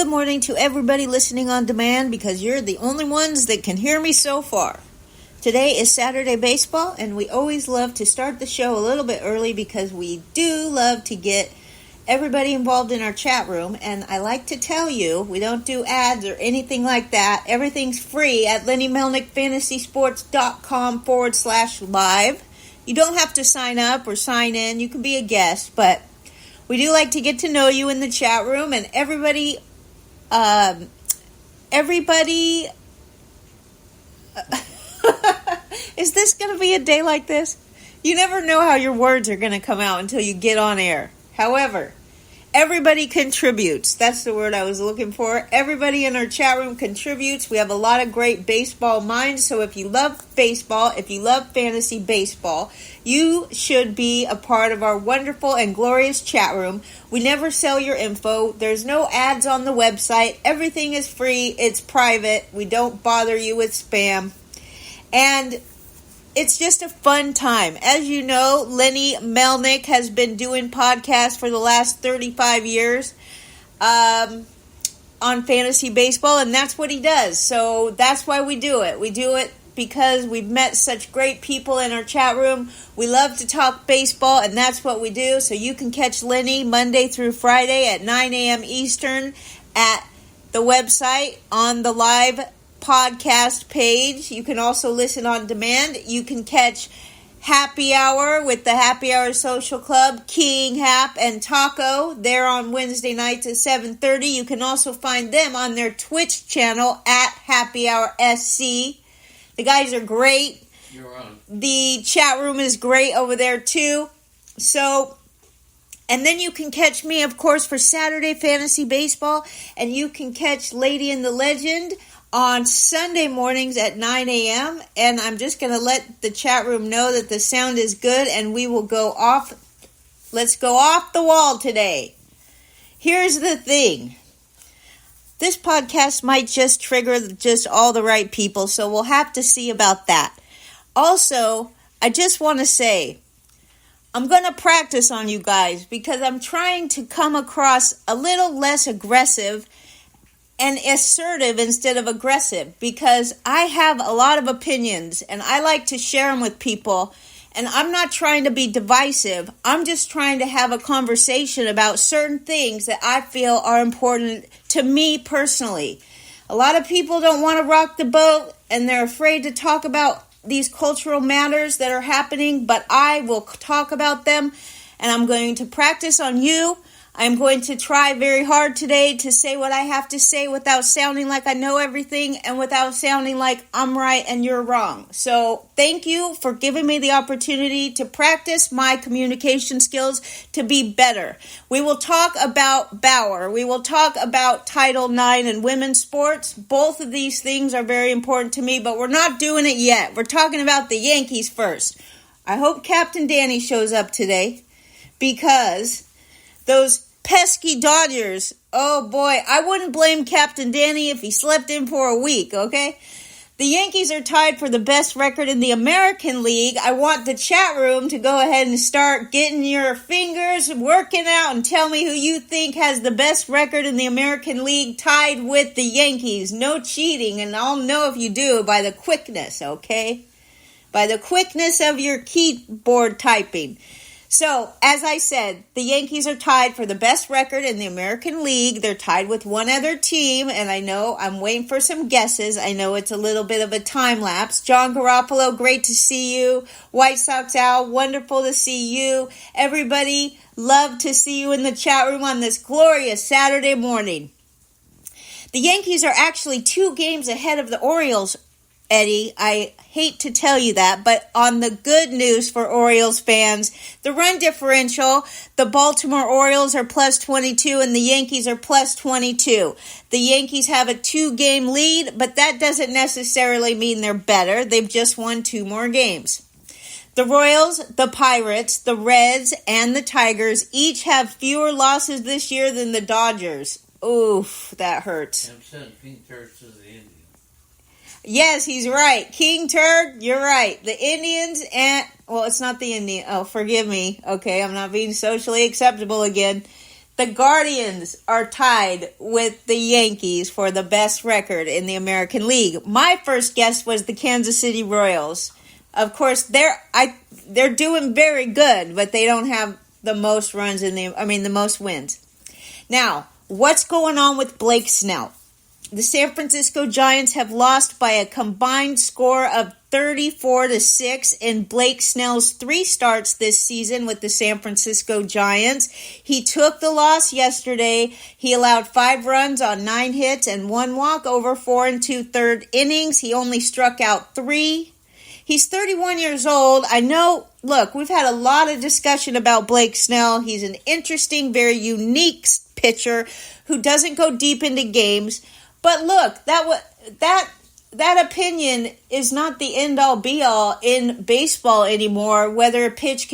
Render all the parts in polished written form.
good morning to everybody listening on demand because you're the only ones that can hear me so far. Today is Saturday Baseball, and we always love to start the show a little bit early because we do love to get everybody involved in our chat room. And I like to tell you, we don't do ads or anything like that. Everything's free at LennyMelnickFantasySports.com/live. You don't have to sign up or sign in. You can be a guest, but we do like to get to know you in the chat room, and everybody, is this going to be a day like this? You never know how your words are going to come out until you get on air. However, everybody contributes. That's the word I was looking for. Everybody in our chat room contributes. We have a lot of great baseball minds. So if you love baseball, if you love fantasy baseball, you should be a part of our wonderful and glorious chat room. We never sell your info. There's no ads on the website. Everything is free. It's private. We don't bother you with spam. And it's just a fun time. As you know, Lenny Melnick has been doing podcasts for the last 35 years on fantasy baseball, and that's what he does. So that's why we do it. We do it because we've met such great people in our chat room. We love to talk baseball, and that's what we do. So you can catch Lenny Monday through Friday at 9 a.m. Eastern at the website on the live podcast page. You can also listen on demand. You can catch Happy Hour with the Happy Hour Social Club, King Hap and Taco. They're on Wednesday nights at 7:30. You can also find them on their Twitch channel at Happy Hour SC. The guys are great. You're on. The chat room is great over there too. So, and then you can catch me, of course, for Saturday Fantasy Baseball, and you can catch Lady and the Legend on Sunday mornings at 9 a.m. And I'm just going to let the chat room know that the sound is good, and we will go off. Let's go off the wall today. Here's the thing. This podcast might just trigger just all the right people, so we'll have to see about that. Also, I just want to say, I'm going to practice on you guys because I'm trying to come across a little less aggressive and assertive instead of aggressive, because I have a lot of opinions and I like to share them with people, and I'm not trying to be divisive. I'm just trying to have a conversation about certain things that I feel are important to me personally. A lot of people don't want to rock the boat and they're afraid to talk about these cultural matters that are happening, but I will talk about them, and I'm going to practice on you. I'm going to try very hard today to say what I have to say without sounding like I know everything and without sounding like I'm right and you're wrong. So thank you for giving me the opportunity to practice my communication skills to be better. We will talk about Bauer. We will talk about Title IX and women's sports. Both of these things are very important to me, but we're not doing it yet. We're talking about the Yankees first. I hope Captain Danny shows up today, because those pesky Dodgers, oh boy, I wouldn't blame Captain Danny if he slept in for a week, okay? The Yankees are tied for the best record in the American League. I want the chat room to go ahead and start getting your fingers working out and tell me who you think has the best record in the American League tied with the Yankees. No cheating, and I'll know if you do by the quickness, okay? By the quickness of your keyboard typing. So, as I said, the Yankees are tied for the best record in the American League. They're tied with one other team, and I know I'm waiting for some guesses. I know it's a little bit of a time lapse. John Garoppolo, great to see you. White Sox Al, wonderful to see you. Everybody, love to see you in the chat room on this glorious Saturday morning. The Yankees are actually 2 games ahead of the Orioles, Eddie. I hate to tell you that, but on the good news for Orioles fans, the run differential, the Baltimore Orioles are plus 22 and the Yankees are plus 22. The Yankees have a 2-game lead, but that doesn't necessarily mean they're better. They've just won 2 more games. The Royals, the Pirates, the Reds, and the Tigers each have fewer losses this year than the Dodgers. Oof, that hurts. I'm sending pink turds to the Indians. Yes, he's right. King Turd, you're right. The Indians well, it's not the Indian. Oh, forgive me. Okay, I'm not being socially acceptable again. the Guardians are tied with the Yankees for the best record in the American League. My first guess was the Kansas City Royals. Of course, they're doing very good, but they don't have the most runs the most wins. Now, what's going on with Blake Snell? The San Francisco Giants have lost by a combined score of 34-6 in Blake Snell's 3 starts this season with the San Francisco Giants. He took the loss yesterday. He allowed 5 runs on 9 hits and 1 walk over 4 2/3 innings. He only struck out 3. He's 31 years old. I know, look, we've had a lot of discussion about Blake Snell. He's an interesting, very unique pitcher who doesn't go deep into games. But look, that opinion is not the end-all be-all in baseball anymore, whether a pitcher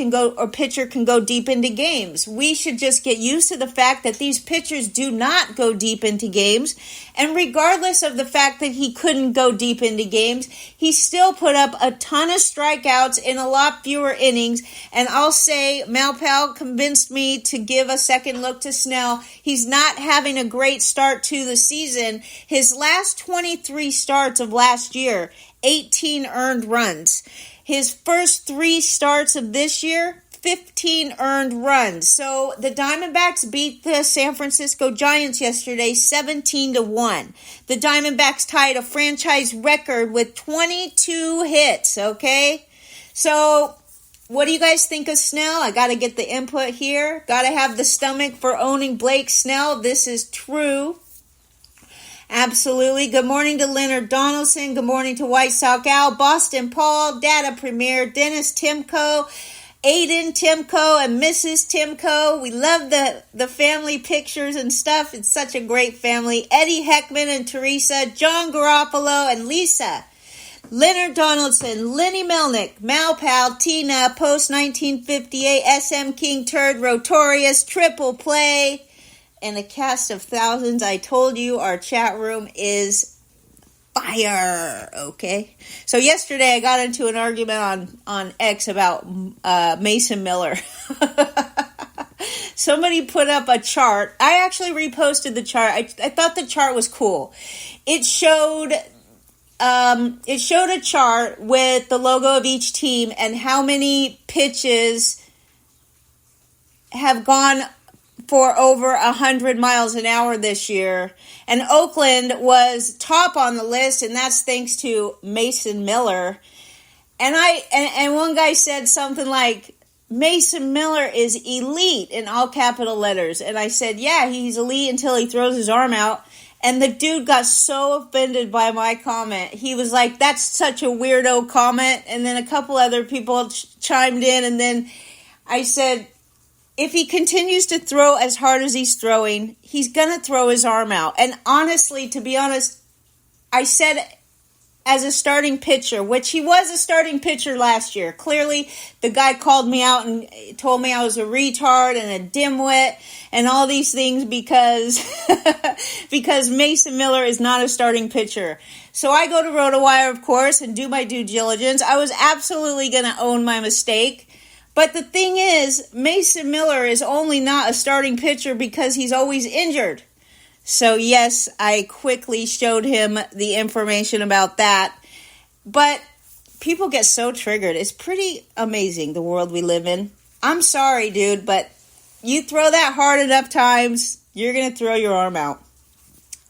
can go deep into games. We should just get used to the fact that these pitchers do not go deep into games. And regardless of the fact that he couldn't go deep into games, he still put up a ton of strikeouts in a lot fewer innings. And I'll say Malpal convinced me to give a second look to Snell. He's not having a great start to the season. His last 23 starts of last year, 18 earned runs. His first 3 starts of this year, 15 earned runs. So the Diamondbacks beat the San Francisco Giants yesterday 17-1. The Diamondbacks tied a franchise record with 22 hits, okay? So what do you guys think of Snell? I got to get the input here. Got to have the stomach for owning Blake Snell. This is true. Absolutely. Good morning to Leonard Donaldson. Good morning to White Sox Al, Boston Paul, Data Premier, Dennis Timko, Aiden Timko, and Mrs. Timko. We love the family pictures and stuff. It's such a great family. Eddie Heckman and Teresa, John Garofalo and Lisa. Leonard Donaldson, Lenny Melnick, Malpal, Tina, Post 1958, SM King Turd, Rotorius, Triple Play, and a cast of thousands. I told you our chat room is fire, okay? So yesterday I got into an argument on X about Mason Miller. Somebody put up a chart. I actually reposted the chart. I thought the chart was cool. It showed a chart with the logo of each team and how many pitches have gone for over 100 miles an hour this year. And Oakland was top on the list, and that's thanks to Mason Miller. And one guy said something like, Mason Miller is elite in all capital letters. And I said, yeah, he's elite until he throws his arm out. And the dude got so offended by my comment. He was like, that's such a weirdo comment. And then a couple other people chimed in. And then I said, if he continues to throw as hard as he's throwing, he's going to throw his arm out. And honestly, to be honest, I said as a starting pitcher, which he was a starting pitcher last year. Clearly, the guy called me out and told me I was a retard and a dimwit and all these things because Mason Miller is not a starting pitcher. So I go to RotoWire, of course, and do my due diligence. I was absolutely going to own my mistake. But the thing is, Mason Miller is only not a starting pitcher because he's always injured. So yes, I quickly showed him the information about that. But people get so triggered. It's pretty amazing, the world we live in. I'm sorry, dude, but you throw that hard enough times, you're going to throw your arm out.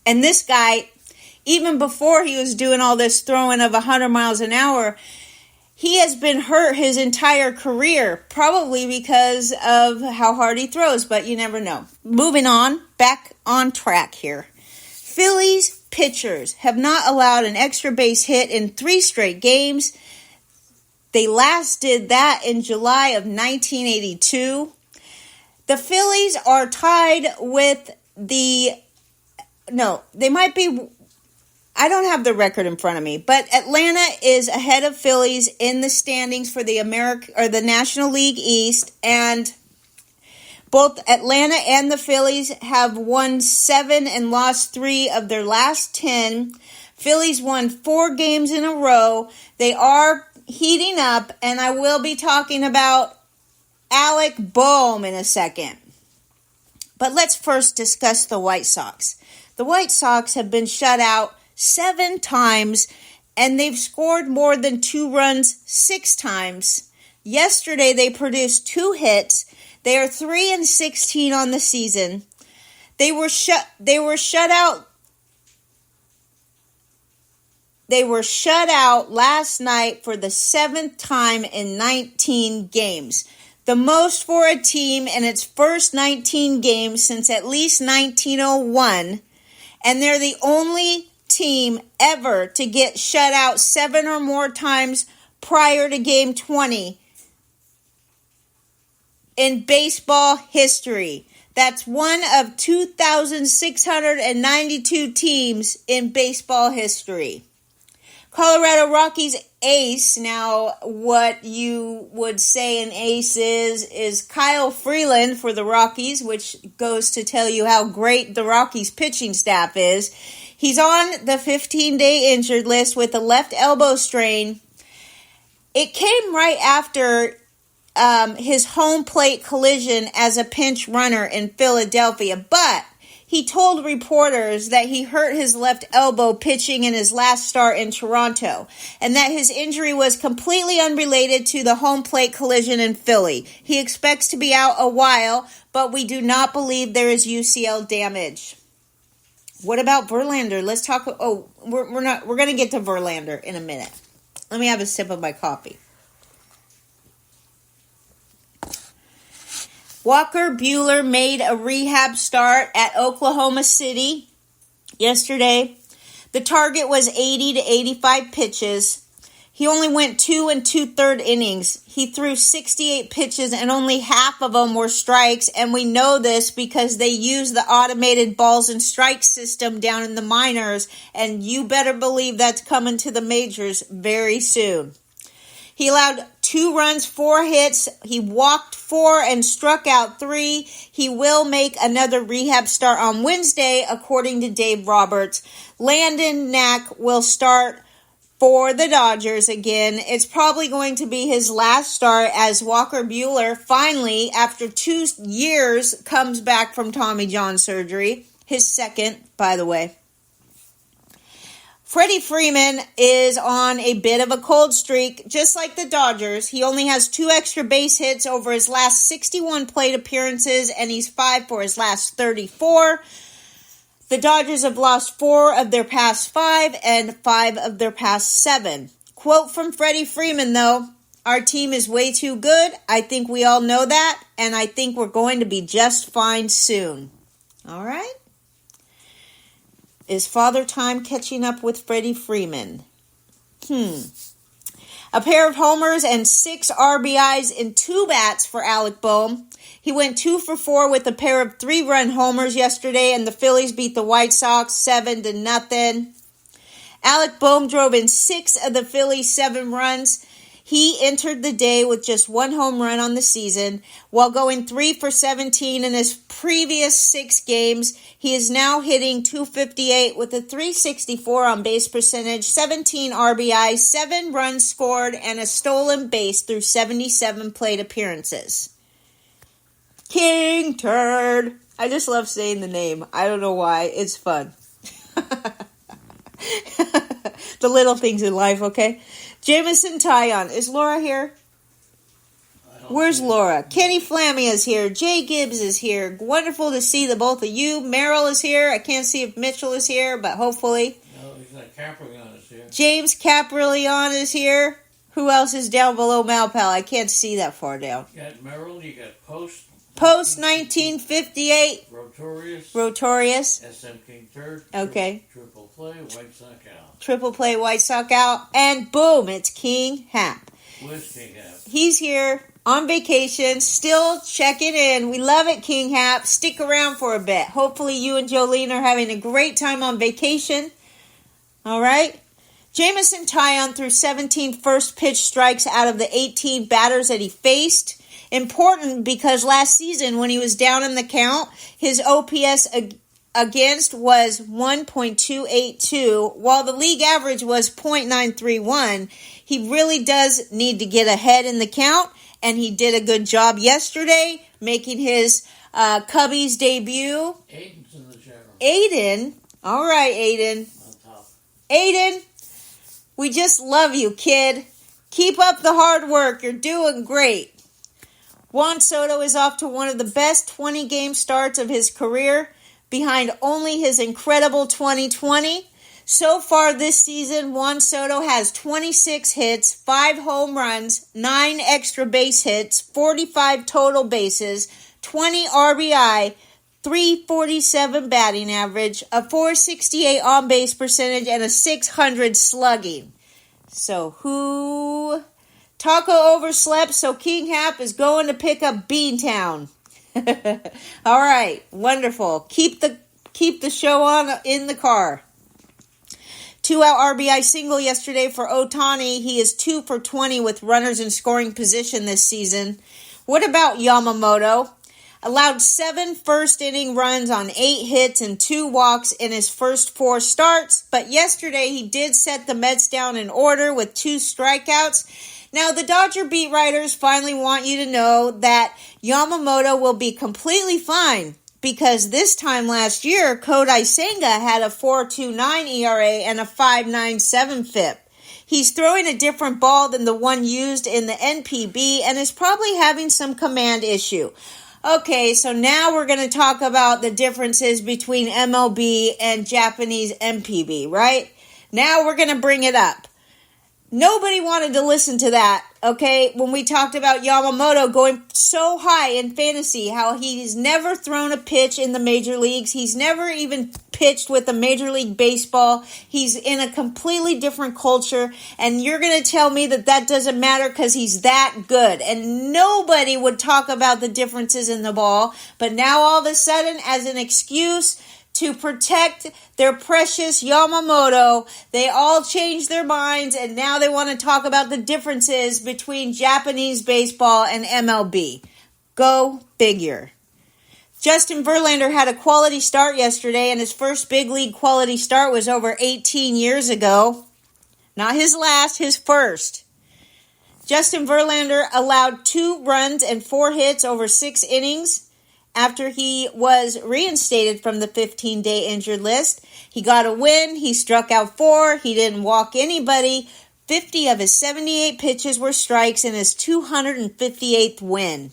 And this guy, even before he was doing all this throwing of 100 miles an hour, he has been hurt his entire career, probably because of how hard he throws, but you never know. Moving on, back on track here. Phillies pitchers have not allowed an extra base hit in 3 straight games. They last did that in July of 1982. The Phillies are tied with they might be, I don't have the record in front of me, but Atlanta is ahead of Phillies in the standings for the National League East, and both Atlanta and the Phillies have won 7 and lost 3 of their last 10. Phillies won 4 games in a row. They are heating up, and I will be talking about Alec Boehm in a second. But let's first discuss the White Sox. The White Sox have been shut out 7 times, and they've scored more than 2 runs 6 times. Yesterday, they produced 2 hits. They are 3-16 on the season. They were shut out last night for the 7th time in 19 games. The most for a team in its first 19 games since at least 1901. And they're the only team ever to get shut out 7 or more times prior to game 20 in baseball history. That's one of 2,692 teams in baseball history. Colorado Rockies ace, now what you would say an ace is Kyle Freeland for the Rockies, which goes to tell you how great the Rockies pitching staff is. He's on the 15-day injured list with a left elbow strain. It came right after his home plate collision as a pinch runner in Philadelphia, but he told reporters that he hurt his left elbow pitching in his last start in Toronto, and that his injury was completely unrelated to the home plate collision in Philly. He expects to be out a while, but we do not believe there is UCL damage. What about Verlander? Let's talk. We're going to get to Verlander in a minute. Let me have a sip of my coffee. Walker Buehler made a rehab start at Oklahoma City yesterday. The target was 80 to 85 pitches. He only went 2 2/3 innings. He threw 68 pitches and only half of them were strikes. And we know this because they use the automated balls and strikes system down in the minors. And you better believe that's coming to the majors very soon. He allowed 2 runs, 4 hits. He walked 4 and struck out 3. He will make another rehab start on Wednesday, according to Dave Roberts. Landon Knack will start for the Dodgers again. It's probably going to be his last start as Walker Buehler finally, after 2 years, comes back from Tommy John surgery. His second, by the way. Freddie Freeman is on a bit of a cold streak, just like the Dodgers. He only has 2 extra base hits over his last 61 plate appearances, and he's 5 for his last 34. The Dodgers have lost 4 of their past 5 and 5 of their past 7. Quote from Freddie Freeman, though, "Our team is way too good. I think we all know that, and I think we're going to be just fine soon." All right? Is Father Time catching up with Freddie Freeman? A pair of homers and 6 RBIs in 2 bats for Alec Bohm. He went 2 for 4 with a pair of 3-run homers yesterday, and the Phillies beat the White Sox 7-0. Alec Bohm drove in 6 of the Phillies' 7 runs. He entered the day with just 1 home run on the season, while going 3 for 17 in his previous 6 games. He is now hitting .258 with a .364 on base percentage, 17 RBIs, 7 runs scored, and a stolen base through 77 plate appearances. King Turd. I just love saying the name. I don't know why. It's fun. The little things in life, okay? Jamison Tyon. Is Laura here? Where's Laura? Kenny Flammy is here. Jay Gibbs is here. Wonderful to see the both of you. Merrill is here. I can't see if Mitchell is here, but hopefully. No, he's not. Caprion is here. James Caprillion is here. Who else is down below Malpal? I can't see that far down. You got Merrill. You got Post. Post 1958. Rotorius. SM King Turd. Okay. Triple play. White Sox out. Triple play. White Sox out. And boom, it's King Hap. Where's King Hap? He's here on vacation, still checking in. We love it, King Hap. Stick around for a bit. Hopefully you and Jolene are having a great time on vacation. All right? Jamison Tyon threw 17 first pitch strikes out of the 18 batters that he faced. Important because last season when he was down in the count, his OPS against was 1.282, while the league average was .931. He really does need to get ahead in the count, and he did a good job yesterday, making his Cubby's debut. Aiden's in the chat room. Aiden. All right, Aiden. On top. Aiden, we just love you, kid. Keep up the hard work. You're doing great. Juan Soto is off to one of the best 20-game starts of his career, behind only his incredible 2020. So far this season, Juan Soto has 26 hits, 5 home runs, 9 extra base hits, 45 total bases, 20 RBI, 347 batting average, a 468 on-base percentage, and a 600 slugging. So who... Taco overslept, so King Hap is going to pick up Beantown. All right, wonderful. Keep the show on in the car. 2-out RBI single yesterday for Ohtani. He is 2 for 20 with runners in scoring position this season. What about Yamamoto? Allowed 7 first-inning runs on 8 hits and 2 walks in his first 4 starts, but yesterday he did set the Mets down in order with 2 strikeouts. Now, the Dodger beat writers finally want you to know that Yamamoto will be completely fine because this time last year, Kodai Senga had a 4.29 ERA and a 5.97 FIP. He's throwing a different ball than the one used in the NPB and is probably having some command issue. Okay, so now we're going to talk about the differences between MLB and Japanese NPB, right? Now we're going to bring it up. Nobody wanted to listen to that, okay, when we talked about Yamamoto going so high in fantasy, how he's never thrown a pitch in the major leagues. He's never even pitched with a Major League Baseball. He's in a completely different culture, and you're going to tell me that that doesn't matter because he's that good. And nobody would talk about the differences in the ball, but now all of a sudden, as an excuse to protect their precious Yamamoto, they all changed their minds, and now they want to talk about the differences between Japanese baseball and MLB. Go figure. Justin Verlander had a quality start yesterday, and his first big league quality start was over 18 years ago. Not his last, his first. Justin Verlander allowed 2 runs and 4 hits over 6 innings. After he was reinstated from the 15-day injured list, he got a win. He struck out 4. He didn't walk anybody. 50 of his 78 pitches were strikes in his 258th win.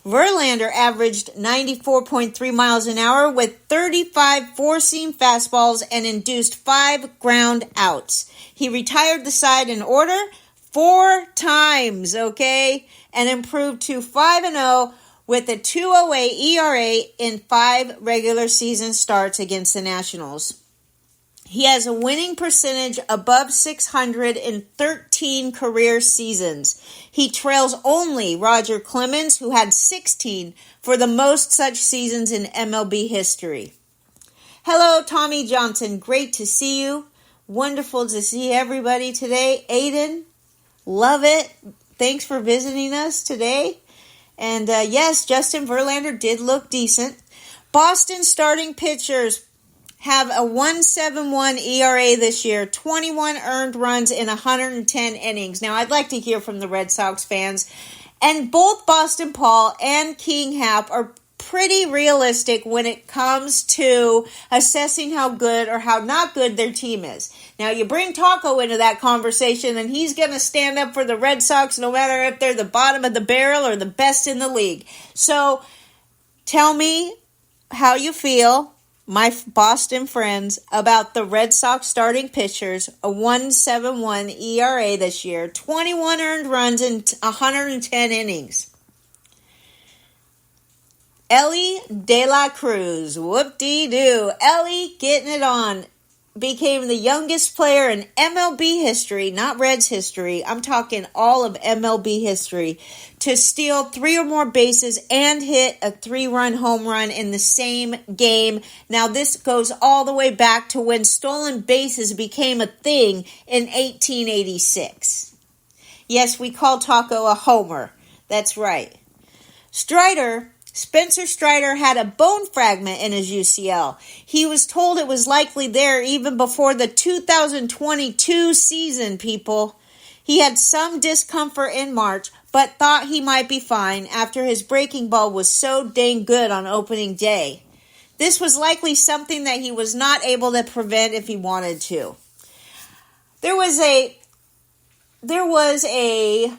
Verlander averaged 94.3 miles an hour with 35 four-seam fastballs and induced 5 ground outs. He retired the side in order 4 times, okay, and improved to 5-0 with a 2.08 ERA in 5 regular season starts against the Nationals. He has a winning percentage above 600 in 13 career seasons. He trails only Roger Clemens, who had 16 for the most such seasons in MLB history. Hello, Tommy Johnson. Great to see you. Wonderful to see everybody today. Aiden, love it. Thanks for visiting us today. And yes, Justin Verlander did look decent. Boston starting pitchers have a 1.71 ERA this year, 21 earned runs in 110 innings. Now, I'd like to hear from the Red Sox fans. And both Boston Paul and King Hap are pretty realistic when it comes to assessing how good or how not good their team is. Now, you bring Taco into that conversation, and he's going to stand up for the Red Sox no matter if they're the bottom of the barrel or the best in the league. So, tell me how you feel, my Boston friends, about the Red Sox starting pitchers, a 1.71 ERA this year, 21 earned runs in 110 innings. Ellie De La Cruz, whoop-dee-doo. Ellie getting it on. Became the youngest player in MLB history, not Reds history, I'm talking all of MLB history, to steal 3 or more bases and hit a 3-run home run in the same game. Now, this goes all the way back to when stolen bases became a thing in 1886. Yes, we call Taco a homer. That's right. Spencer Strider had a bone fragment in his UCL. He was told it was likely there even before the 2022 season, people. He had some discomfort in March, but thought he might be fine after his breaking ball was so dang good on opening day. This was likely something that he was not able to prevent if he wanted to. There was a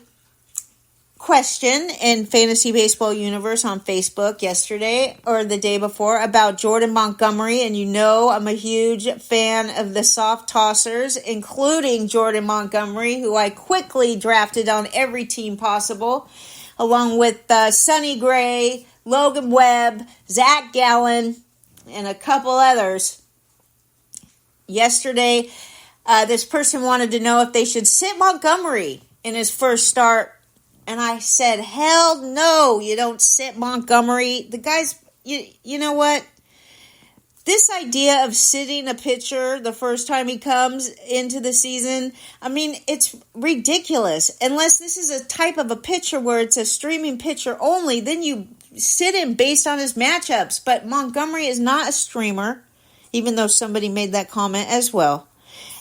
question in Fantasy Baseball Universe on Facebook yesterday or the day before about Jordan Montgomery, and you know I'm a huge fan of the soft tossers, including Jordan Montgomery, who I quickly drafted on every team possible, along with Sonny Gray, Logan Webb, Zach Gallen, and a couple others. Yesterday, this person wanted to know if they should sit Montgomery in his first start. And I said, hell no, you don't sit Montgomery. The guy's, you know what? This idea of sitting a pitcher the first time he comes into the season, I mean, it's ridiculous. Unless this is a type of a pitcher where it's a streaming pitcher only, then you sit him based on his matchups. But Montgomery is not a streamer, even though somebody made that comment as well.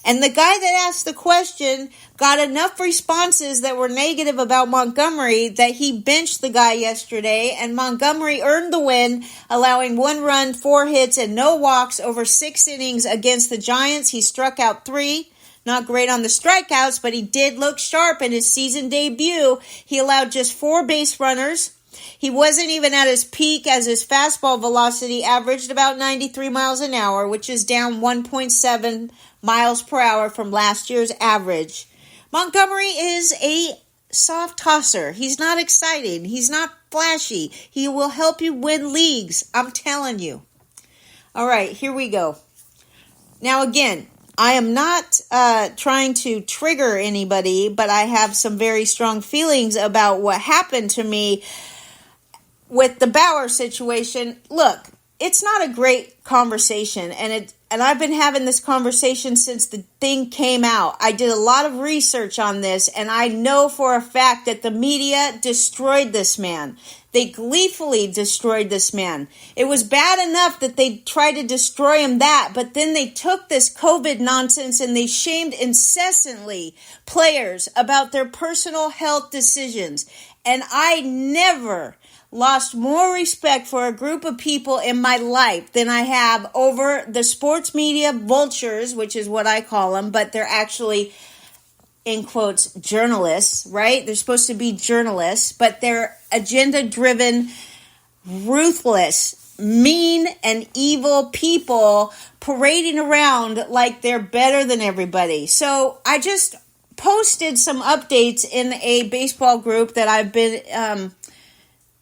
And the guy that asked the question got enough responses that were negative about Montgomery that he benched the guy yesterday, and Montgomery earned the win, allowing 1 run, 4 hits, and no walks over 6 innings against the Giants. He struck out 3. Not great on the strikeouts, but he did look sharp in his season debut. He allowed just 4 base runners. He wasn't even at his peak, as his fastball velocity averaged about 93 miles an hour, which is down 1.7 miles per hour from last year's average. Montgomery is a soft tosser. He's not exciting. He's not flashy. He will help you win leagues. I'm telling you. All right, here we go. Now, again, I am not trying to trigger anybody, but I have some very strong feelings about what happened to me with the Bauer situation. Look, it's not a great conversation, and I've been having this conversation since the thing came out. I did a lot of research on this, and I know for a fact that the media destroyed this man. They gleefully destroyed this man. It was bad enough that they tried to destroy him but then they took this COVID nonsense and they shamed incessantly players about their personal health decisions. And I never lost more respect for a group of people in my life than I have over the sports media vultures, which is what I call them, but they're actually, in quotes, journalists, right? They're supposed to be journalists, but they're agenda-driven, ruthless, mean, and evil people parading around like they're better than everybody. So I just posted some updates in a baseball group that I've been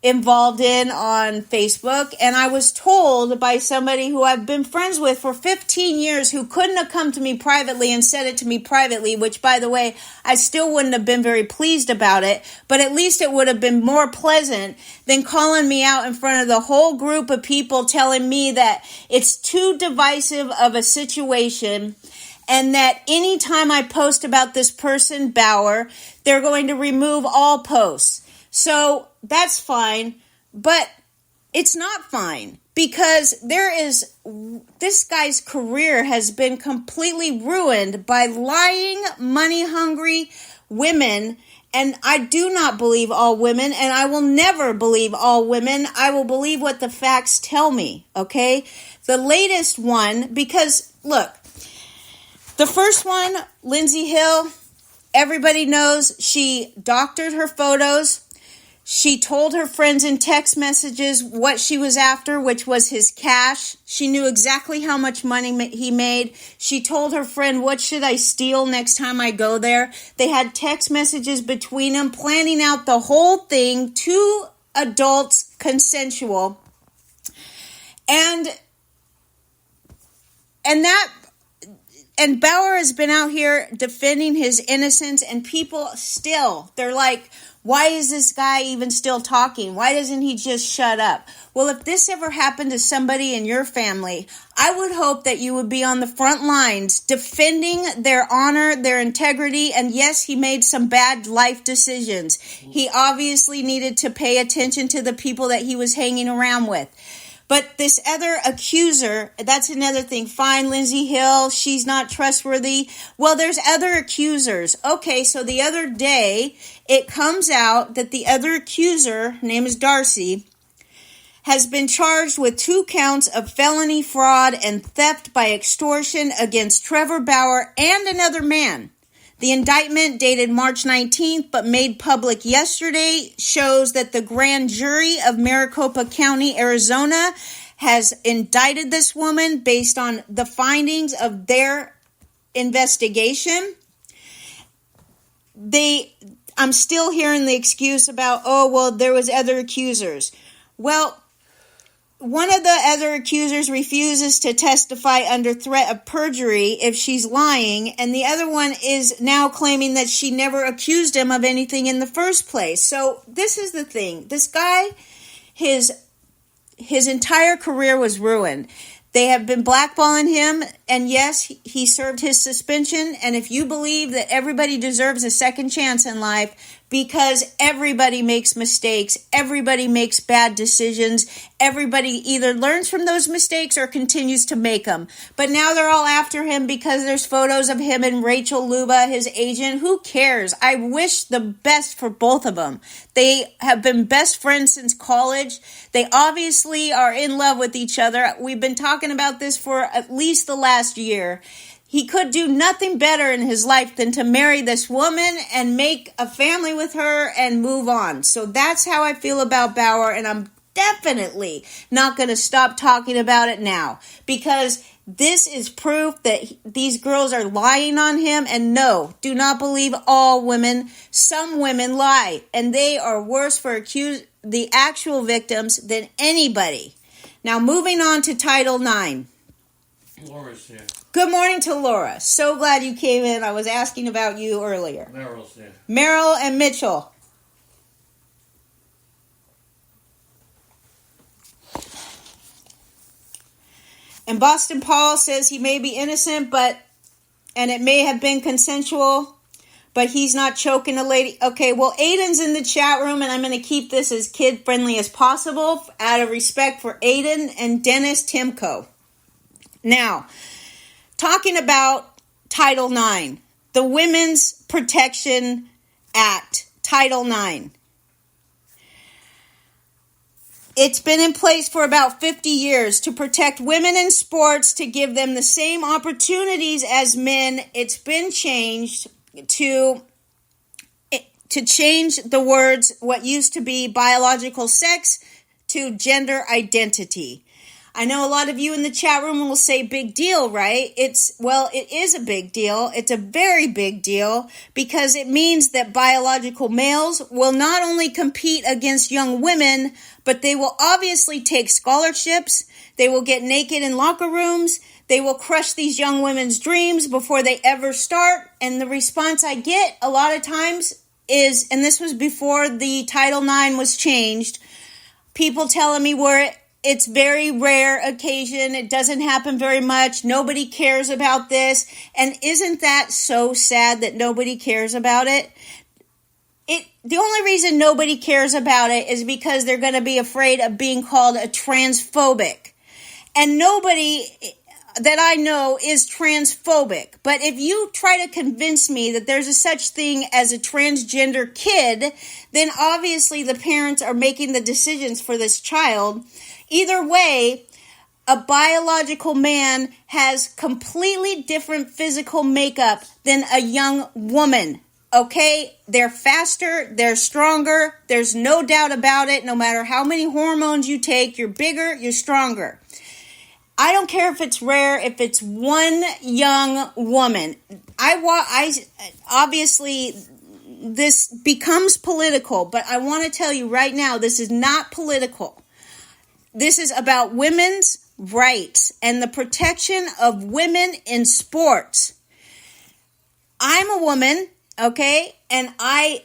involved in on Facebook, and I was told by somebody who I've been friends with for 15 years who couldn't have come to me privately and said it to me privately, which, by the way, I still wouldn't have been very pleased about it, but at least it would have been more pleasant than calling me out in front of the whole group of people telling me that it's too divisive of a situation and that anytime I post about this person, Bauer, they're going to remove all posts. So that's fine, but it's not fine because this guy's career has been completely ruined by lying, money-hungry women, and I do not believe all women, and I will never believe all women. I will believe what the facts tell me, okay? The latest one, because, look, the first one, Lindsey Hill, everybody knows she doctored her photos. She told her friends in text messages what she was after, which was his cash. She knew exactly how much money he made. She told her friend, what should I steal next time I go there? They had text messages between them, planning out the whole thing, 2 adults, consensual. And Bauer has been out here defending his innocence, and people still, they're like, why is this guy even still talking? Why doesn't he just shut up? Well, if this ever happened to somebody in your family, I would hope that you would be on the front lines defending their honor, their integrity, and yes, he made some bad life decisions. He obviously needed to pay attention to the people that he was hanging around with. But this other accuser, that's another thing. Fine, Lindsay Hill, she's not trustworthy. Well, there's other accusers. Okay, so the other day, it comes out that the other accuser, her name is Darcy, has been charged with 2 counts of felony fraud and theft by extortion against Trevor Bauer and another man. The indictment, dated March 19th but made public yesterday, shows that the grand jury of Maricopa County, Arizona, has indicted this woman based on the findings of their investigation. I'm still hearing the excuse about, oh, well, there was other accusers. Well, one of the other accusers refuses to testify under threat of perjury if she's lying, and the other one is now claiming that she never accused him of anything in the first place. So this is the thing. This guy, his entire career was ruined. They have been blackballing him, and yes, he served his suspension, and if you believe that everybody deserves a second chance in life, because everybody makes mistakes, everybody makes bad decisions, everybody either learns from those mistakes or continues to make them. But now they're all after him because there's photos of him and Rachel Luba, his agent. Who cares? I wish the best for both of them. They have been best friends since college. They obviously are in love with each other. We've been talking about this for at least the last year. He could do nothing better in his life than to marry this woman and make a family with her and move on. So that's how I feel about Bauer, and I'm definitely not going to stop talking about it now, because this is proof that these girls are lying on him. And no, do not believe all women. Some women lie, and they are worse for the actual victims than anybody. Now, moving on to Title IX. Laura's here. Good morning to Laura. So glad you came in. I was asking about you earlier. Meryl's here. Meryl and Mitchell. And Boston Paul says he may be innocent, and it may have been consensual, but he's not choking a lady. Okay, well, Aiden's in the chat room, and I'm going to keep this as kid-friendly as possible out of respect for Aiden and Dennis Timko. Now, talking about Title IX, the Women's Protection Act, Title IX. It's been in place for about 50 years to protect women in sports, to give them the same opportunities as men. It's been changed to change the words, what used to be biological sex, to gender identity. I know a lot of you in the chat room will say big deal, right? It is a big deal. It's a very big deal, because it means that biological males will not only compete against young women, but they will obviously take scholarships. They will get naked in locker rooms. They will crush these young women's dreams before they ever start. And the response I get a lot of times is, and this was before the Title IX was changed, people telling me it's very rare occasion. It doesn't happen very much. Nobody cares about this. And isn't that so sad that nobody cares about it? The only reason nobody cares about it is because they're going to be afraid of being called a transphobic. And nobody that I know is transphobic. But if you try to convince me that there's a such thing as a transgender kid, then obviously the parents are making the decisions for this child. Either way, a biological man has completely different physical makeup than a young woman. Okay? They're faster, they're stronger, there's no doubt about it. No matter how many hormones you take, you're bigger, you're stronger. I don't care if it's rare, if it's one young woman. Obviously, this becomes political, but I want to tell you right now, this is not political. This is about women's rights and the protection of women in sports. I'm a woman, okay, and I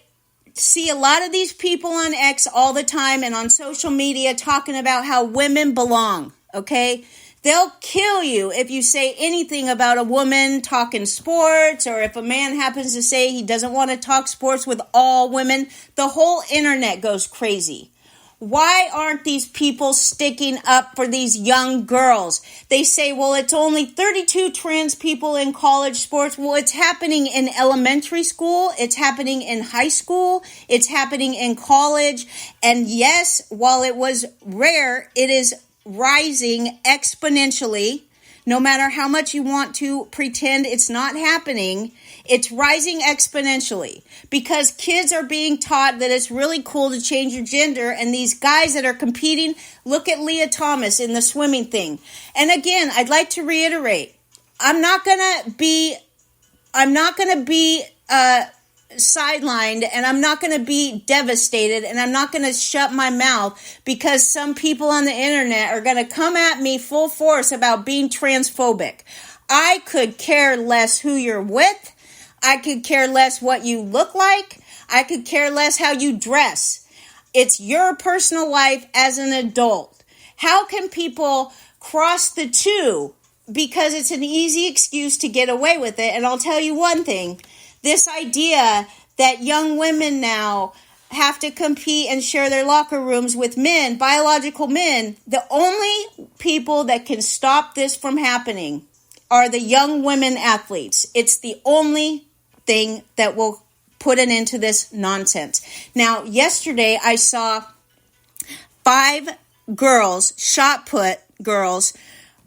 see a lot of these people on X all the time and on social media talking about how women belong, okay? They'll kill you if you say anything about a woman talking sports, or if a man happens to say he doesn't want to talk sports with all women. The whole internet goes crazy. Why aren't these people sticking up for these young girls? They say, well, it's only 32 trans people in college sports. Well, it's happening in elementary school. It's happening in high school. It's happening in college. And yes, while it was rare, it is rising exponentially. No matter how much you want to pretend it's not happening, it's rising exponentially because kids are being taught that it's really cool to change your gender. And these guys that are competing, look at Leah Thomas in the swimming thing. And again, I'd like to reiterate, I'm not going to be sidelined, and I'm not going to be devastated, and I'm not going to shut my mouth because some people on the internet are going to come at me full force about being transphobic. I could care less who you're with. I could care less what you look like. I could care less how you dress. It's your personal life as an adult. How can people cross the two? Because it's an easy excuse to get away with it. And I'll tell you one thing. This idea that young women now have to compete and share their locker rooms with men, biological men, the only people that can stop this from happening are the young women athletes. It's the only thing that will put an end to this nonsense. Now, yesterday I saw 5 girls, shot put girls,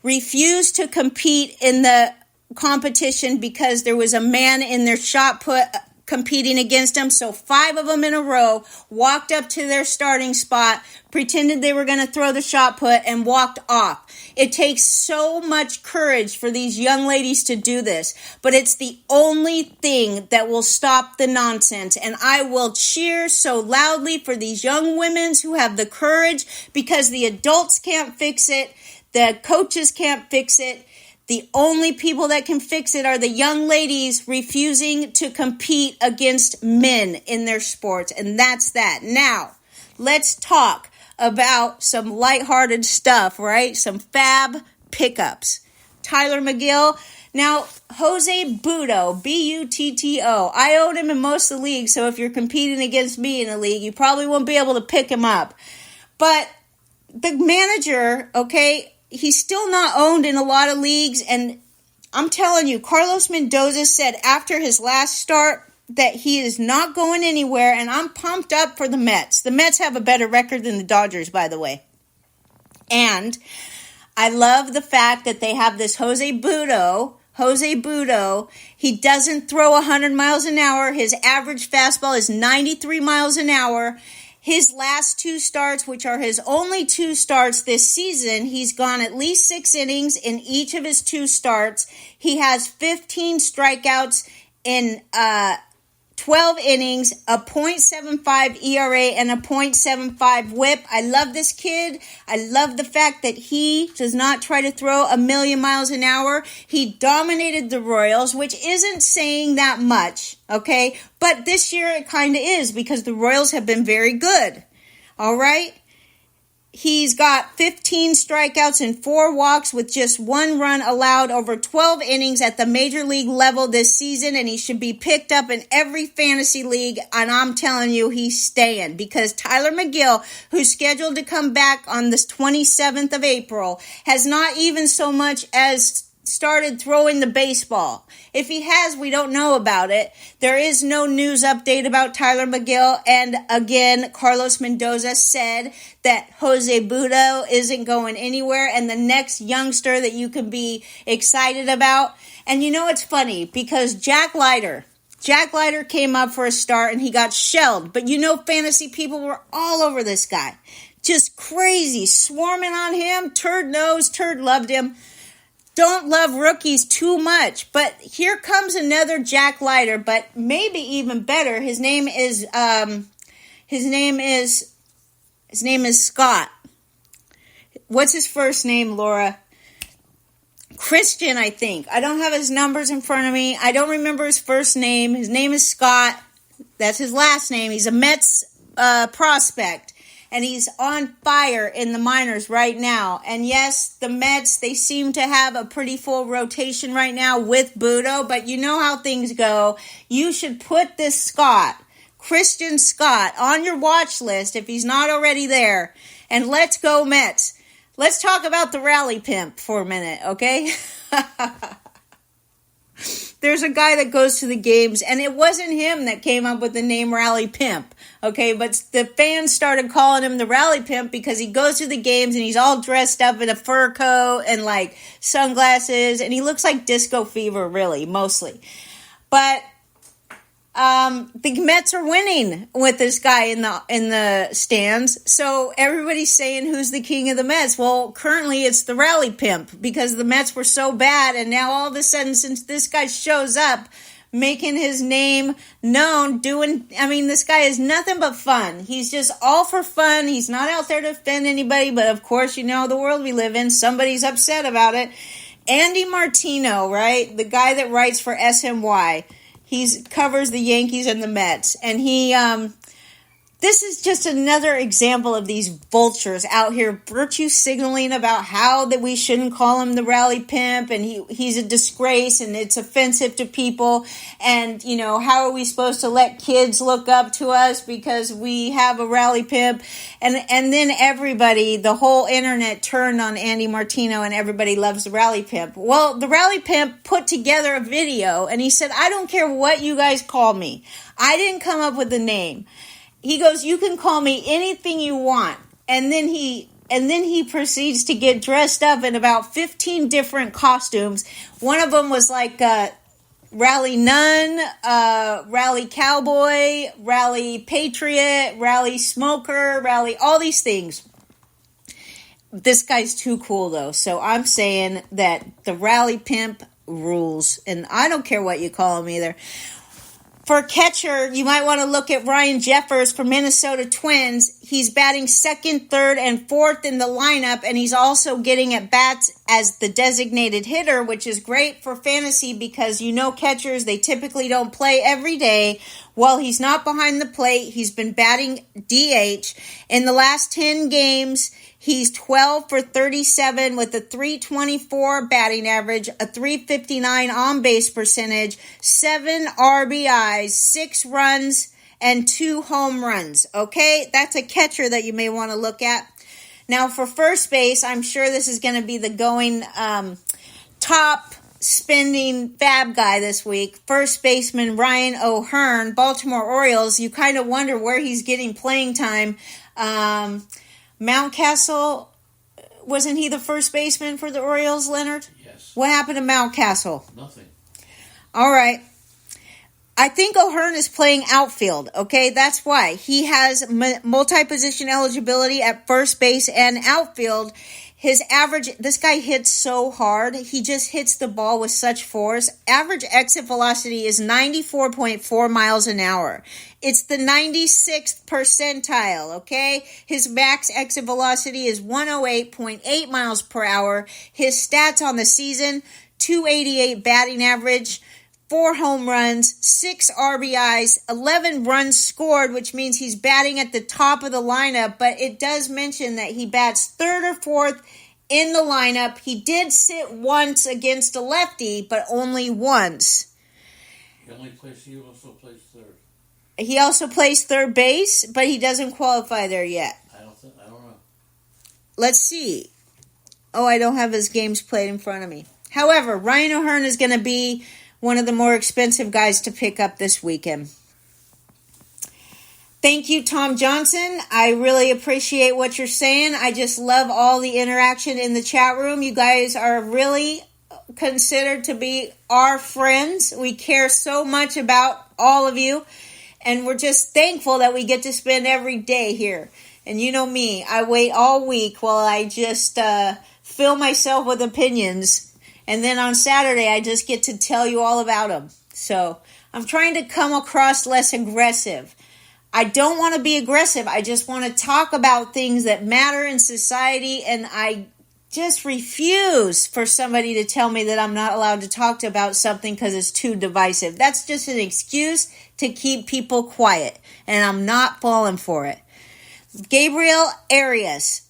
refuse to compete in the competition because there was a man in their shot put competing against them. So 5 of them in a row walked up to their starting spot, pretended they were going to throw the shot put, and walked off. It takes so much courage for these young ladies to do this, but it's the only thing that will stop the nonsense. And I will cheer so loudly for these young women who have the courage, because the adults can't fix it. The coaches can't fix it. The only people that can fix it are the young ladies refusing to compete against men in their sports. And that's that. Now, let's talk about some lighthearted stuff, right? Some FAAB pickups. Tyler McGill. Now, Jose Butto, B-U-T-T-O. I own him in most of the leagues, so if you're competing against me in a league, you probably won't be able to pick him up. But the manager, okay, he's still not owned in a lot of leagues, and I'm telling you, Carlos Mendoza said after his last start that he is not going anywhere, and I'm pumped up for the Mets. The Mets have a better record than the Dodgers, by the way. And I love the fact that they have this Jose Butto. He doesn't throw 100 miles an hour. His average fastball is 93 miles an hour. His last 2 starts, which are his only 2 starts this season, he's gone at least 6 innings in each of his 2 starts. He has 15 strikeouts in 12 innings, a .75 ERA, and a .75 whip. I love this kid. I love the fact that he does not try to throw 1,000,000 miles an hour. He dominated the Royals, which isn't saying that much, okay? But this year it kind of is, because the Royals have been very good, all right? He's got 15 strikeouts and 4 walks with just 1 run allowed over 12 innings at the major league level this season, and he should be picked up in every fantasy league, and I'm telling you, he's staying, because Tyler McGill, who's scheduled to come back on the 27th of April, has not even so much as started throwing the baseball. If he has, we don't know about it. There is no news update about Tyler McGill. And again, Carlos Mendoza said that Jose Butto isn't going anywhere, and the next youngster that you can be excited about. And you know, it's funny because Jack Leiter came up for a start and he got shelled. But you know, fantasy people were all over this guy. Just crazy, swarming on him. Turd loved him. Don't love rookies too much, but here comes another Jack Leiter, but maybe even better. His name is Scott. What's his first name, Laura? Christian, I think. I don't have his numbers in front of me. I don't remember his first name. His name is Scott. That's his last name. He's a Mets prospect. And he's on fire in the minors right now. And yes, the Mets, they seem to have a pretty full rotation right now with Butto. But you know how things go. You should put this Scott, Christian Scott on your watch list if he's not already there. And let's go Mets. Let's talk about the rally pimp for a minute, okay? There's a guy that goes to the games, and it wasn't him that came up with the name Rally Pimp, okay? But the fans started calling him the Rally Pimp because he goes to the games and he's all dressed up in a fur coat and like sunglasses, and he looks like Disco Fever, really, mostly. But the Mets are winning with this guy in the stands. So everybody's saying who's the king of the Mets. Well, currently it's the Rally Pimp because the Mets were so bad, and now all of a sudden, since this guy shows up, making his name known, this guy is nothing but fun. He's just all for fun. He's not out there to offend anybody, but of course, you know the world we live in. Somebody's upset about it. Andy Martino, right? The guy that writes for SNY. He covers the Yankees and the Mets, and this is just another example of these vultures out here virtue signaling about how that we shouldn't call him the Rally Pimp, and he's a disgrace, and it's offensive to people, and, you know, how are we supposed to let kids look up to us because we have a Rally Pimp, and then everybody, the whole internet turned on Andy Martino, and everybody loves the Rally Pimp. Well, the Rally Pimp put together a video, and he said, I don't care what you guys call me. I didn't come up with the name. He goes, you can call me anything you want. And then he proceeds to get dressed up in about 15 different costumes. One of them was like Rally Nun, Rally Cowboy, Rally Patriot, Rally Smoker, Rally, all these things. This guy's too cool, though. So I'm saying that the Rally Pimp rules. And I don't care what you call him either. For catcher, you might want to look at Ryan Jeffers for Minnesota Twins. He's batting second, third, and fourth in the lineup, and he's also getting at bats as the designated hitter, which is great for fantasy because you know catchers, they typically don't play every day. Well, he's not behind the plate. He's been batting DH. In the last 10 games, he's 12 for 37 with a 324 batting average, a 359 on-base percentage, 7 RBIs, 6 runs, and 2 home runs. Okay, that's a catcher that you may want to look at. Now, for first base, I'm sure this is going to be the going top spending FAAB guy this week. First baseman Ryan O'Hearn, Baltimore Orioles. You kind of wonder where he's getting playing time. Mountcastle, wasn't he the first baseman for the Orioles, Leonard? Yes. What happened to Mountcastle? Nothing. All right. I think O'Hearn is playing outfield, okay? That's why. He has multi-position eligibility at first base and outfield. His average, this guy hits so hard. He just hits the ball with such force. Average exit velocity is 94.4 miles an hour. It's the 96th percentile, okay? His max exit velocity is 108.8 miles per hour. His stats on the season, 288 batting average, 4 home runs, 6 RBIs, 11 runs scored, which means he's batting at the top of the lineup, but it does mention that he bats third or fourth in the lineup. He did sit once against a lefty, but only once. He also plays third. He also plays third base, but he doesn't qualify there yet. I don't know. Let's see. Oh, I don't have his games played in front of me. However, Ryan O'Hearn is going to be one of the more expensive guys to pick up this weekend. Thank you, Tom Johnson. I really appreciate what you're saying. I just love all the interaction in the chat room. You guys are really considered to be our friends. We care so much about all of you, and we're just thankful that we get to spend every day here. And you know me, I wait all week while I just fill myself with opinions. And then on Saturday, I just get to tell you all about them. So I'm trying to come across less aggressive. I don't want to be aggressive. I just want to talk about things that matter in society. And I just refuse for somebody to tell me that I'm not allowed to talk about something because it's too divisive. That's just an excuse to keep people quiet. And I'm not falling for it. Gabriel Arias,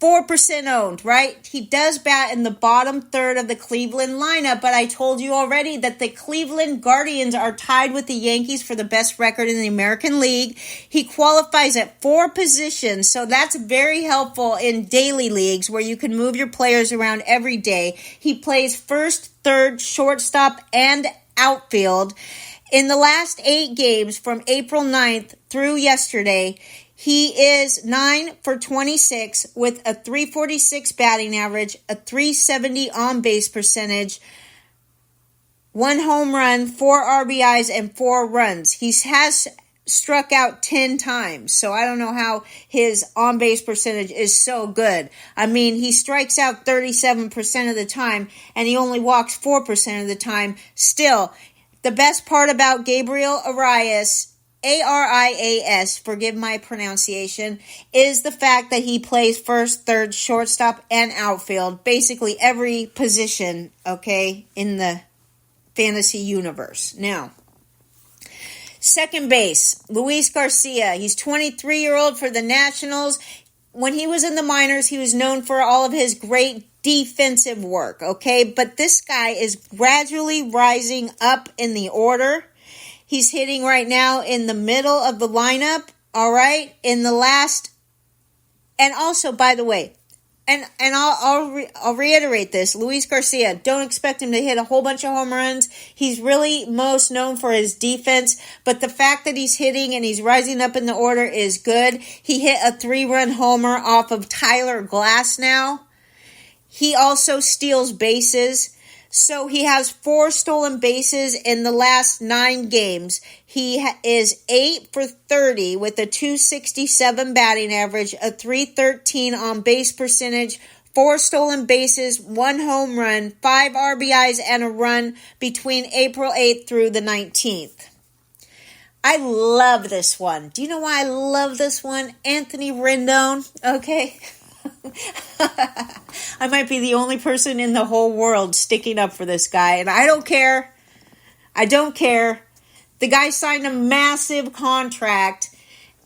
4% owned, right? He does bat in the bottom third of the Cleveland lineup, but I told you already that the Cleveland Guardians are tied with the Yankees for the best record in the American League. He qualifies at 4 positions, so that's very helpful in daily leagues where you can move your players around every day. He plays first, third, shortstop, and outfield. In the last 8 games from April 9th through yesterday, he is 9 for 26 with a 346 batting average, a 370 on-base percentage, 1 home run, 4 RBIs, and 4 runs. He has struck out 10 times, so I don't know how his on-base percentage is so good. I mean, he strikes out 37% of the time, and he only walks 4% of the time. Still, the best part about Gabriel Arias, Arias, forgive my pronunciation, is the fact that he plays first, third, shortstop, and outfield. Basically every position, okay, in the fantasy universe. Now, second base, Luis Garcia. He's 23-year-old for the Nationals. When he was in the minors, he was known for all of his great defensive work, okay? But this guy is gradually rising up in the order. He's hitting right now in the middle of the lineup, all right? In the last, and also, by the way, and I'll reiterate this, Luis Garcia, don't expect him to hit a whole bunch of home runs. He's really most known for his defense, but the fact that he's hitting and he's rising up in the order is good. He hit a 3-run homer off of Tyler Glasnow. He also steals bases. So he has 4 stolen bases in the last 9 games. He is 8 for 30 with a 267 batting average, a 313 on base percentage, 4 stolen bases, 1 home run, 5 RBIs, and a run between April 8th through the 19th. I love this one. Do you know why I love this one? Anthony Rendon, okay? I might be the only person in the whole world sticking up for this guy, and I don't care. I don't care. The guy signed a massive contract,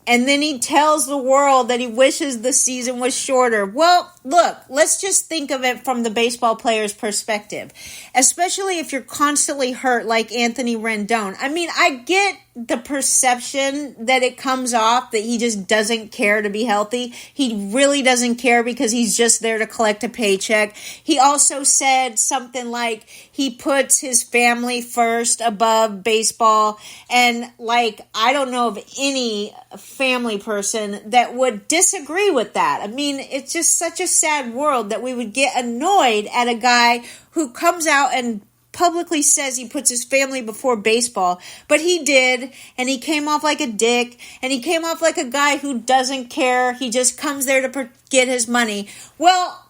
and then he tells the world that he wishes the season was shorter. Well, look, let's just think of it from the baseball player's perspective, especially if you're constantly hurt like Anthony Rendon. I mean, I get the perception that it comes off that he just doesn't care to be healthy. He really doesn't care because he's just there to collect a paycheck. He also said something like he puts his family first above baseball. And like, I don't know of any family person that would disagree with that. I mean, it's just such a sad world that we would get annoyed at a guy who comes out and publicly says he puts his family before baseball, but he did, and he came off like a dick, and he came off like a guy who doesn't care. He just comes there to get his money. Well,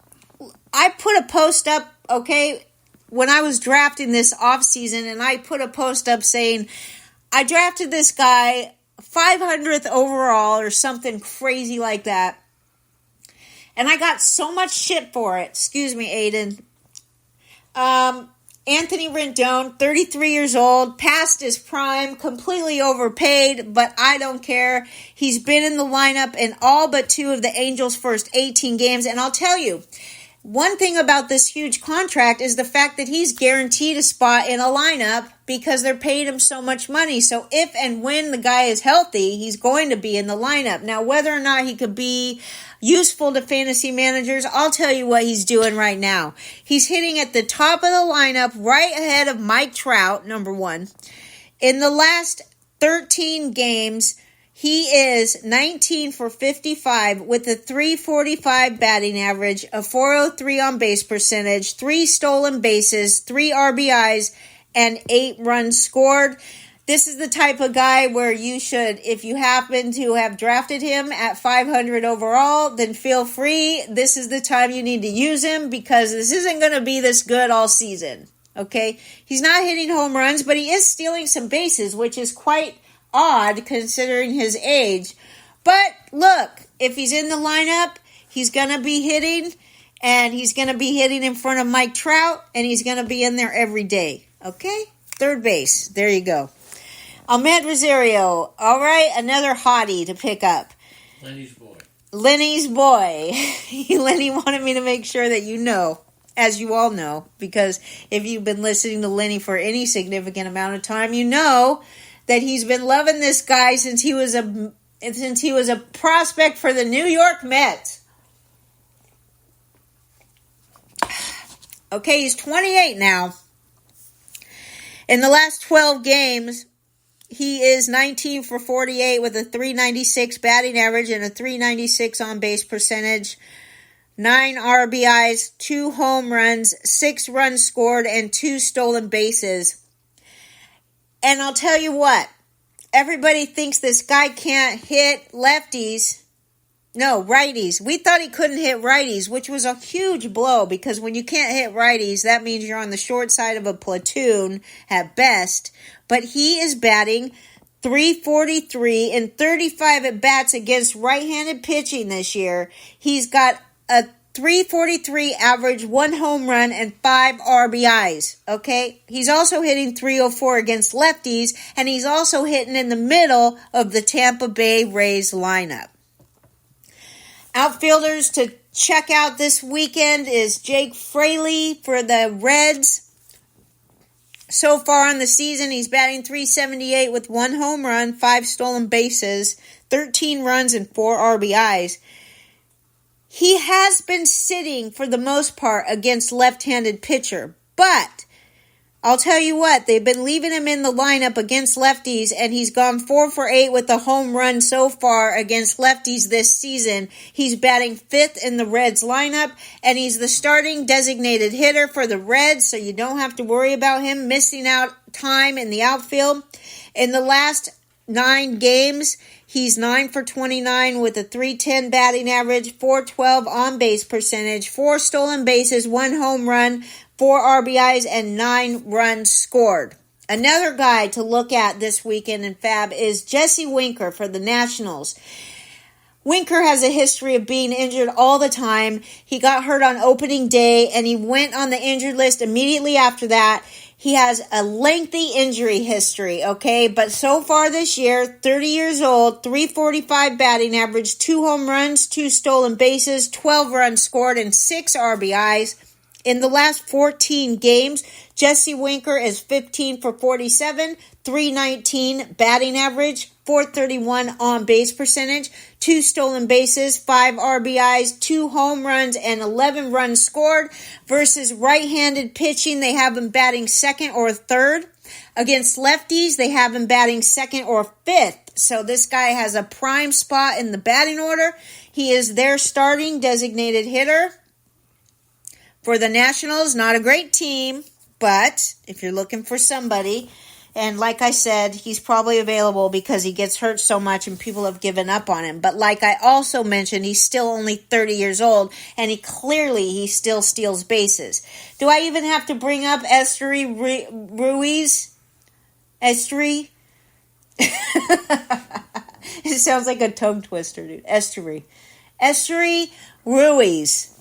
I put a post up, okay, when I was drafting this offseason, and I put a post up saying, I drafted this guy 500th overall or something crazy like that, and I got so much shit for it. Excuse me, Aiden. Anthony Rendon, 33 years old, past his prime, completely overpaid, but I don't care. He's been in the lineup in all but 2 of the Angels' first 18 games, and I'll tell you, one thing about this huge contract is the fact that he's guaranteed a spot in a lineup because they're paying him so much money. So if and when the guy is healthy, he's going to be in the lineup. Now, whether or not he could be useful to fantasy managers, I'll tell you what he's doing right now. He's hitting at the top of the lineup right ahead of Mike Trout, number 1. In the last 13 games, he is 19 for 55 with a 345 batting average, a 403 on base percentage, 3 stolen bases, 3 RBIs, and 8 runs scored. This is the type of guy where you should, if you happen to have drafted him at 500 overall, then feel free. This is the time you need to use him because this isn't going to be this good all season. Okay? He's not hitting home runs, but he is stealing some bases, which is quite odd considering his age. But look, if he's in the lineup, he's going to be hitting, and he's going to be hitting in front of Mike Trout, and he's going to be in there every day. Okay? Third base. There you go. Ahmed Rosario. All right, another hottie to pick up. Lenny's boy. Lenny's boy. Lenny wanted me to make sure that you know, as you all know, because if you've been listening to Lenny for any significant amount of time, you know that he's been loving this guy since he was a prospect for the New York Mets. Okay, he's 28 now. In the last 12 games, he is 19 for 48 with a .396 batting average and a .396 on-base percentage. 9 RBIs, 2 home runs, 6 runs scored, and 2 stolen bases. And I'll tell you what, everybody thinks this guy can't hit lefties. No, righties. We thought he couldn't hit righties, which was a huge blow because when you can't hit righties, that means you're on the short side of a platoon at best. But he is batting .343 in 35 at-bats against right-handed pitching this year. He's got a .343 average, 1 home run, and 5 RBIs, okay? He's also hitting .304 against lefties, and he's also hitting in the middle of the Tampa Bay Rays lineup. Outfielders to check out this weekend is Jake Fraley for the Reds. So far on the season, he's batting .378 with 1 home run, 5 stolen bases, 13 runs, and 4 RBIs. He has been sitting for the most part against left-handed pitcher, but I'll tell you what, they've been leaving him in the lineup against lefties, and he's gone 4 for 8 with a home run so far against lefties this season. He's batting 5th in the Reds lineup, and he's the starting designated hitter for the Reds, so you don't have to worry about him missing out time in the outfield. In the last 9 games, he's 9 for 29 with a .310 batting average, .412 on-base percentage, 4 stolen bases, 1 home run, 4 RBIs, and 9 runs scored. Another guy to look at this weekend in FAAB is Jesse Winker for the Nationals. Winker has a history of being injured all the time. He got hurt on opening day, and he went on the injured list immediately after that. He has a lengthy injury history, okay? But so far this year, 30 years old, .345 batting average, 2 home runs, 2 stolen bases, 12 runs scored, and 6 RBIs. In the last 14 games, Jesse Winker is 15 for 47, .319 batting average, .431 on-base percentage, 2 stolen bases, 5 RBIs, 2 home runs, and 11 runs scored. Versus right-handed pitching, they have him batting 2nd or 3rd. Against lefties, they have him batting 2nd or 5th. So this guy has a prime spot in the batting order. He is their starting designated hitter. For the Nationals, not a great team, but if you're looking for somebody, and like I said, he's probably available because he gets hurt so much and people have given up on him. But like I also mentioned, he's still only 30 years old, and he still steals bases. Do I even have to bring up Esteury Ruiz? Esteury? It sounds like a tongue twister, dude. Esteury Ruiz.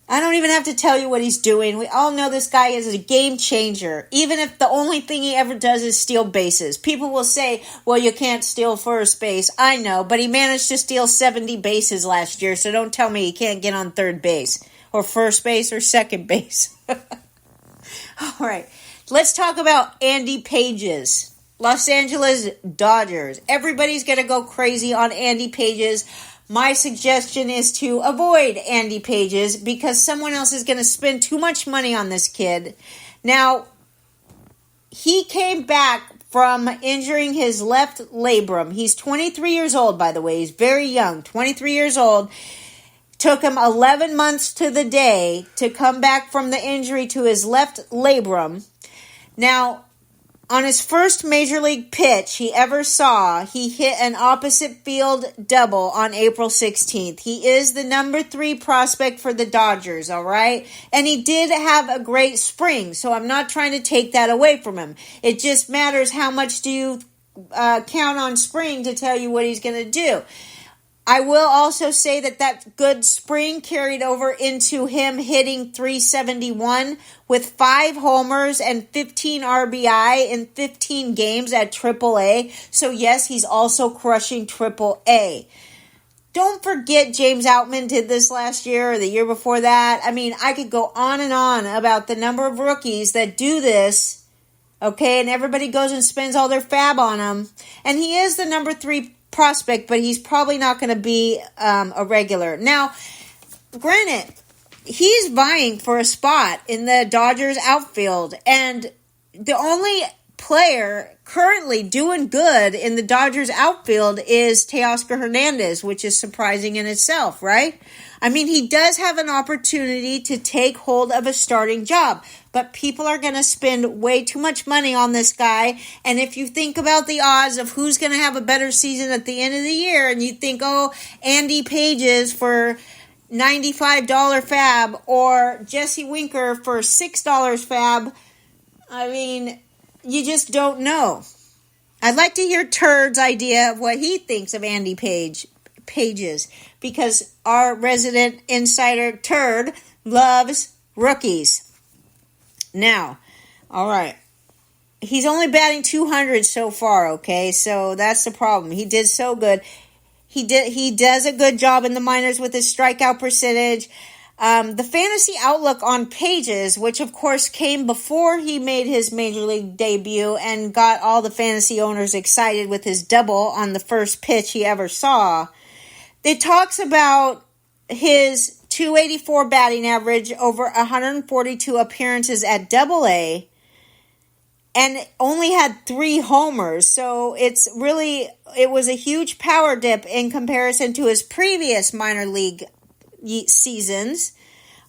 I don't even have to tell you what he's doing. We all know this guy is a game changer, even if the only thing he ever does is steal bases. People will say, well, you can't steal first base. I know, but he managed to steal 70 bases last year, so don't tell me he can't get on third base or first base or second base. All right, let's talk about Andy Pages. Los Angeles Dodgers. Everybody's going to go crazy on Andy Pages. My suggestion is to avoid Andy Pages because someone else is going to spend too much money on this kid. Now, he came back from injuring his left labrum. He's 23 years old, by the way. He's very young, 23 years old. Took him 11 months to the day to come back from the injury to his left labrum. Now, on his first major league pitch he ever saw, he hit an opposite field double on April 16th. He is the number 3 prospect for the Dodgers, all right? And he did have a great spring, so I'm not trying to take that away from him. It just matters how much do you count on spring to tell you what he's going to do. I will also say that good spring carried over into him hitting .371 with 5 homers and 15 RBI in 15 games at AAA. So yes, he's also crushing AAA. don't forget James Outman did this last year or the year before that. I mean, I could go on and on about the number of rookies that do this, okay, and everybody goes and spends all their FAAB on him. And he is the number 3 prospect, but he's probably not going to be a regular. Now, granted, he's vying for a spot in the Dodgers outfield, and the only player currently doing good in the Dodgers outfield is Teoscar Hernandez, which is surprising in itself, right? I mean, he does have an opportunity to take hold of a starting job, but people are going to spend way too much money on this guy. And if you think about the odds of who's going to have a better season at the end of the year, and you think, oh, Andy Pages for $95 FAAB or Jesse Winker for $6 FAAB, I mean, you just don't know. I'd like to hear Turd's idea of what he thinks of Andy Pages, because our resident insider Turd loves rookies. Now, all right, he's only batting 200 so far, okay? So that's the problem. He did so good. He does a good job in the minors with his strikeout percentage. The fantasy outlook on Pages, which of course came before he made his major league debut and got all the fantasy owners excited with his double on the first pitch he ever saw, it talks about his 284 batting average over 142 appearances at Double-A, and only had 3 homers. So it was a huge power dip in comparison to his previous minor league seasons.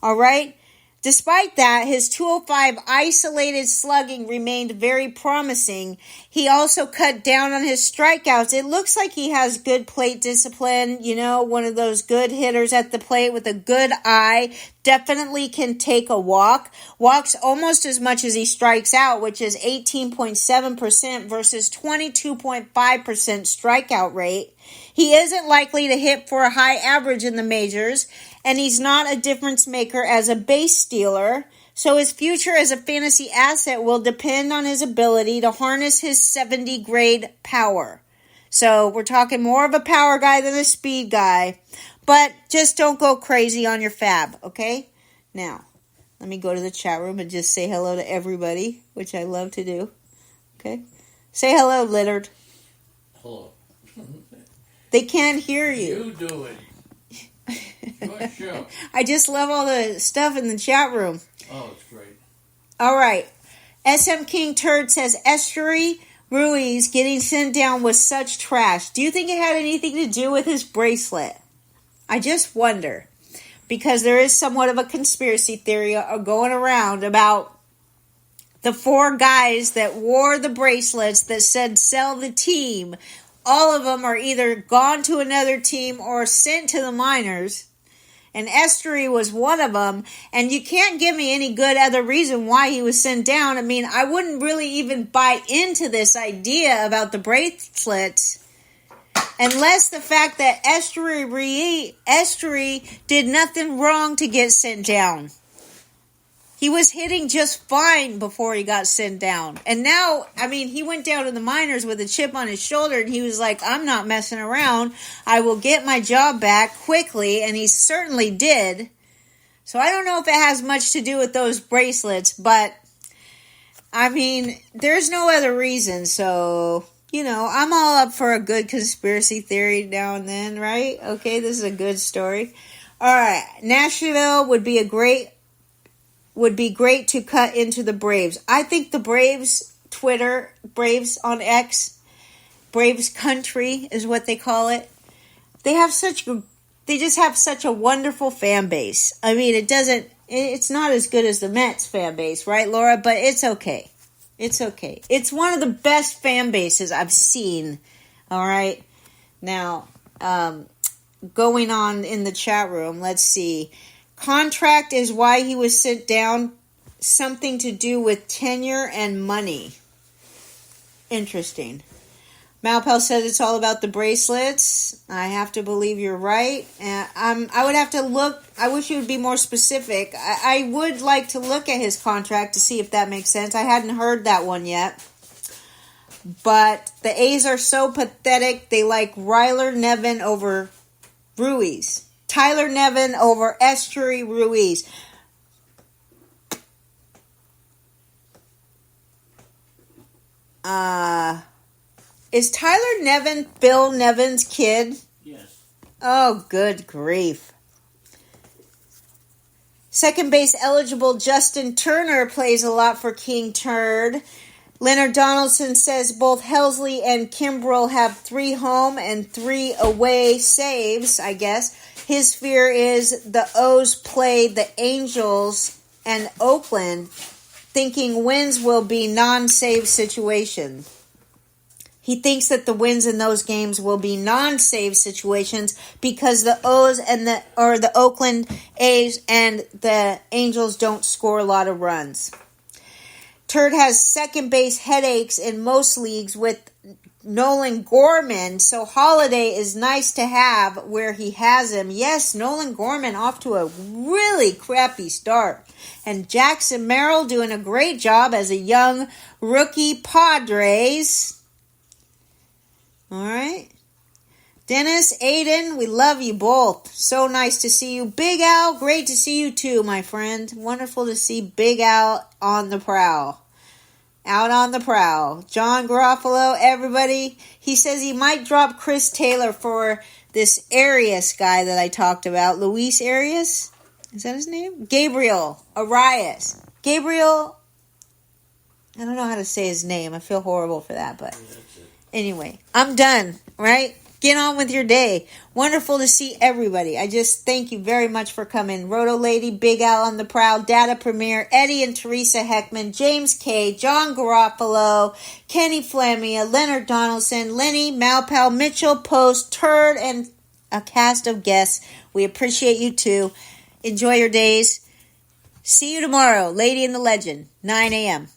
All right. Despite that, his 205 isolated slugging remained very promising. He also cut down on his strikeouts. It looks like he has good plate discipline, one of those good hitters at the plate with a good eye. Definitely can take a walk. Walks almost as much as he strikes out, which is 18.7% versus 22.5% strikeout rate. He isn't likely to hit for a high average in the majors, and he's not a difference maker as a base stealer, so his future as a fantasy asset will depend on his ability to harness his 70 grade power. So we're talking more of a power guy than a speed guy, but just don't go crazy on your FAAB, okay? Now, let me go to the chat room and just say hello to everybody, which I love to do, okay? Say hello, Leonard. Hello. They can't hear you. You do it. Your show. I just love all the stuff in the chat room. Oh, it's great. All right. SM King Turd says, Estuary Ruiz getting sent down was such trash. Do you think it had anything to do with his bracelet? I just wonder. Because there is somewhat of a conspiracy theory going around about the 4 guys that wore the bracelets that said sell the team. All of them are either gone to another team or sent to the minors. And Estuary was one of them. And you can't give me any good other reason why he was sent down. I mean, I wouldn't really even buy into this idea about the bracelets unless the fact that Estuary did nothing wrong to get sent down. He was hitting just fine before he got sent down. And now, I mean, he went down to the minors with a chip on his shoulder, and he was like, I'm not messing around. I will get my job back quickly, and he certainly did. So I don't know if it has much to do with those bracelets, but, I mean, there's no other reason. So, I'm all up for a good conspiracy theory now and then, right? Okay, this is a good story. All right, Nashville would be great to cut into the Braves. I think the Braves Twitter, Braves on X, Braves Country is what they call it. They just have such a wonderful fan base. I mean, it's not as good as the Mets fan base, right, Laura? But it's okay. It's okay. It's one of the best fan bases I've seen. All right. Now, going on in the chat room, let's see. Contract is why he was sent down. Something to do with tenure and money. Interesting. Malpel says it's all about the bracelets. I have to believe you're right. I would have to look. I wish you would be more specific. I would like to look at his contract to see if that makes sense. I hadn't heard that one yet. But the A's are so pathetic. They like Ryler Nevin over Ruiz. Tyler Nevin over Estuary Ruiz. Is Tyler Nevin Phil Nevin's kid? Yes. Oh, good grief. Second base eligible Justin Turner plays a lot for King Turd. Leonard Donaldson says both Helsley and Kimbrell have 3 home and 3 away saves, I guess. His fear is the O's play the Angels and Oakland, thinking wins will be non-save situations. He thinks that the wins in those games will be non-save situations because the O's and the Oakland A's and the Angels don't score a lot of runs. Turd has second base headaches in most leagues with Nolan Gorman, so Holiday is nice to have where he has him. Yes, Nolan Gorman off to a really crappy start. And Jackson Merrill doing a great job as a young rookie Padres. All right. Dennis, Aiden, we love you both. So nice to see you. Big Al, great to see you too, my friend. Wonderful to see Big Al on the prowl. Out on the prowl. John Garofalo, everybody. He says he might drop Chris Taylor for this Arias guy that I talked about. Luis Arias? Is that his name? Gabriel Arias. Gabriel, I don't know how to say his name. I feel horrible for that, but anyway, I'm done, right? Get on with your day. Wonderful to see everybody. I just thank you very much for coming. Roto Lady, Big Al on the Prowl, Data Premier, Eddie and Teresa Heckman, James K., John Garofalo, Kenny Flamia, Leonard Donaldson, Lenny, Malpal, Mitchell, Post, Turd, and a cast of guests. We appreciate you too. Enjoy your days. See you tomorrow. Lady and the Legend, 9 a.m.